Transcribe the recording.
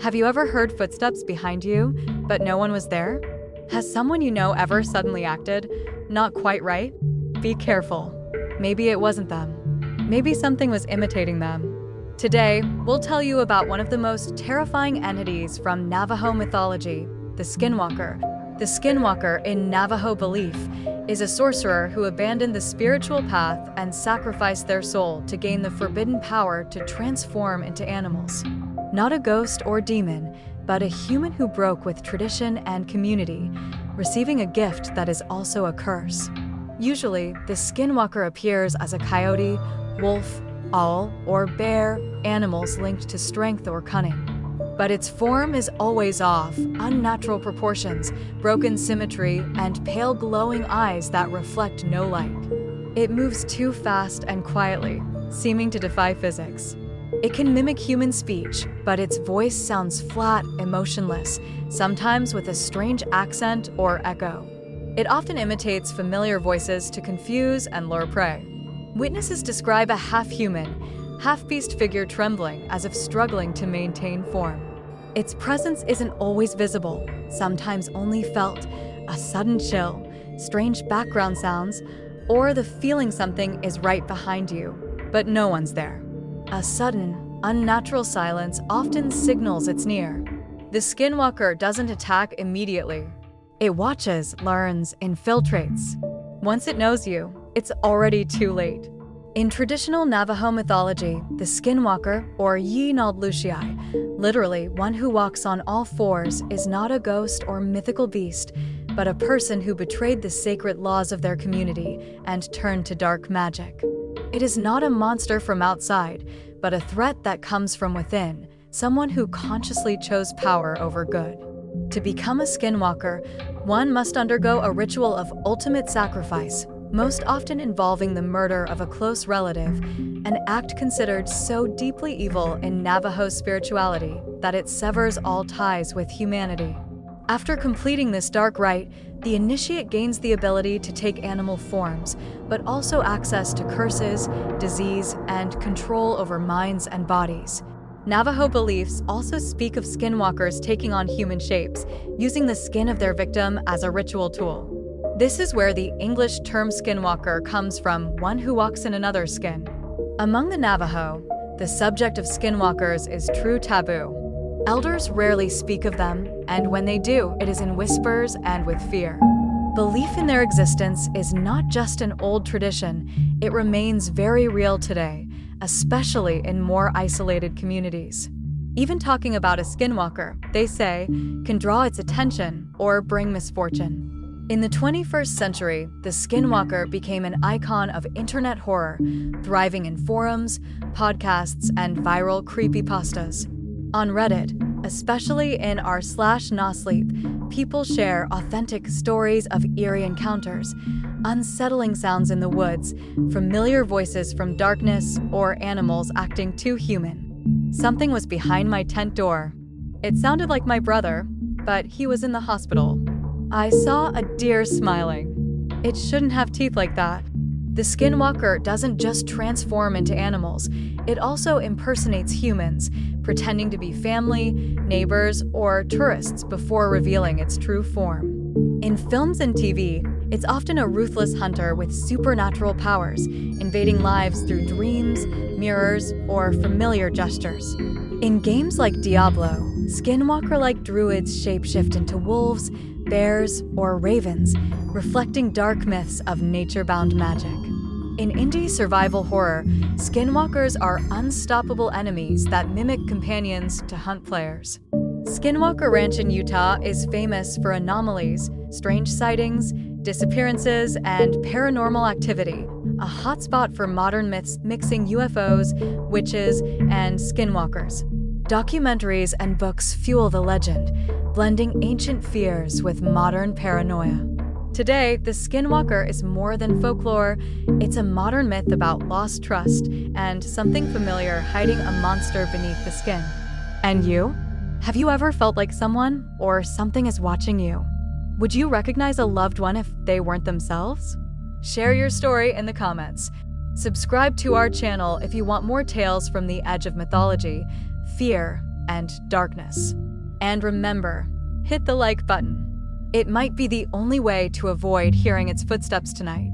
Have you ever heard footsteps behind you, but no one was there? Has someone you know ever suddenly acted not quite right? Be careful. Maybe it wasn't them. Maybe something was imitating them. Today, we'll tell you about one of the most terrifying entities from Navajo mythology, the Skinwalker. The Skinwalker, in Navajo belief, is a sorcerer who abandoned the spiritual path and sacrificed their soul to gain the forbidden power to transform into animals. Not a ghost or demon, but a human who broke with tradition and community, receiving a gift that is also a curse. Usually, the Skinwalker appears as a coyote, wolf, owl, or bear, animals linked to strength or cunning. But its form is always off, unnatural proportions, broken symmetry, and pale glowing eyes that reflect no light. It moves too fast and quietly, seeming to defy physics. It can mimic human speech, but its voice sounds flat, emotionless, sometimes with a strange accent or echo. It often imitates familiar voices to confuse and lure prey. Witnesses describe a half-human, half-beast figure trembling as if struggling to maintain form. Its presence isn't always visible, sometimes only felt, a sudden chill, strange background sounds, or the feeling something is right behind you, but no one's there. A sudden, unnatural silence often signals it's near. The Skinwalker doesn't attack immediately. It watches, learns, infiltrates. Once it knows you, it's already too late. In traditional Navajo mythology, the Skinwalker, or naaldlooshii, literally one who walks on all fours, is not a ghost or mythical beast, but a person who betrayed the sacred laws of their community and turned to dark magic. It is not a monster from outside, but a threat that comes from within, someone who consciously chose power over good. To become a Skinwalker, one must undergo a ritual of ultimate sacrifice, most often involving the murder of a close relative, an act considered so deeply evil in Navajo spirituality that it severs all ties with humanity. After completing this dark rite, the initiate gains the ability to take animal forms, but also access to curses, disease, and control over minds and bodies. Navajo beliefs also speak of skinwalkers taking on human shapes, using the skin of their victim as a ritual tool. This is where the English term skinwalker comes from, one who walks in another's skin. Among the Navajo, the subject of skinwalkers is true taboo. Elders rarely speak of them, and when they do, it is in whispers and with fear. Belief in their existence is not just an old tradition, it remains very real today, especially in more isolated communities. Even talking about a skinwalker, they say, can draw its attention or bring misfortune. In the 21st century, the Skinwalker became an icon of internet horror, thriving in forums, podcasts, and viral creepypastas. On Reddit, especially in r/naaldlooshii, people share authentic stories of eerie encounters, unsettling sounds in the woods, familiar voices from darkness, or animals acting too human. Something was behind my tent door. It sounded like my brother, but he was in the hospital. I saw a deer smiling. It shouldn't have teeth like that. The Skinwalker doesn't just transform into animals, it also impersonates humans, pretending to be family, neighbors, or tourists before revealing its true form. In films and TV, it's often a ruthless hunter with supernatural powers, invading lives through dreams, mirrors, or familiar gestures. In games like Diablo, Skinwalker-like druids shapeshift into wolves, bears, or ravens, reflecting dark myths of nature-bound magic. In indie survival horror, skinwalkers are unstoppable enemies that mimic companions to hunt players. Skinwalker Ranch in Utah is famous for anomalies, strange sightings, disappearances, and paranormal activity, a hotspot for modern myths mixing UFOs, witches, and skinwalkers. Documentaries and books fuel the legend, blending ancient fears with modern paranoia. Today, the Skinwalker is more than folklore. It's a modern myth about lost trust and something familiar hiding a monster beneath the skin. And you? Have you ever felt like someone or something is watching you? Would you recognize a loved one if they weren't themselves? Share your story in the comments. Subscribe to our channel if you want more tales from the edge of mythology, fear, and darkness. And remember, hit the like button. It might be the only way to avoid hearing its footsteps tonight.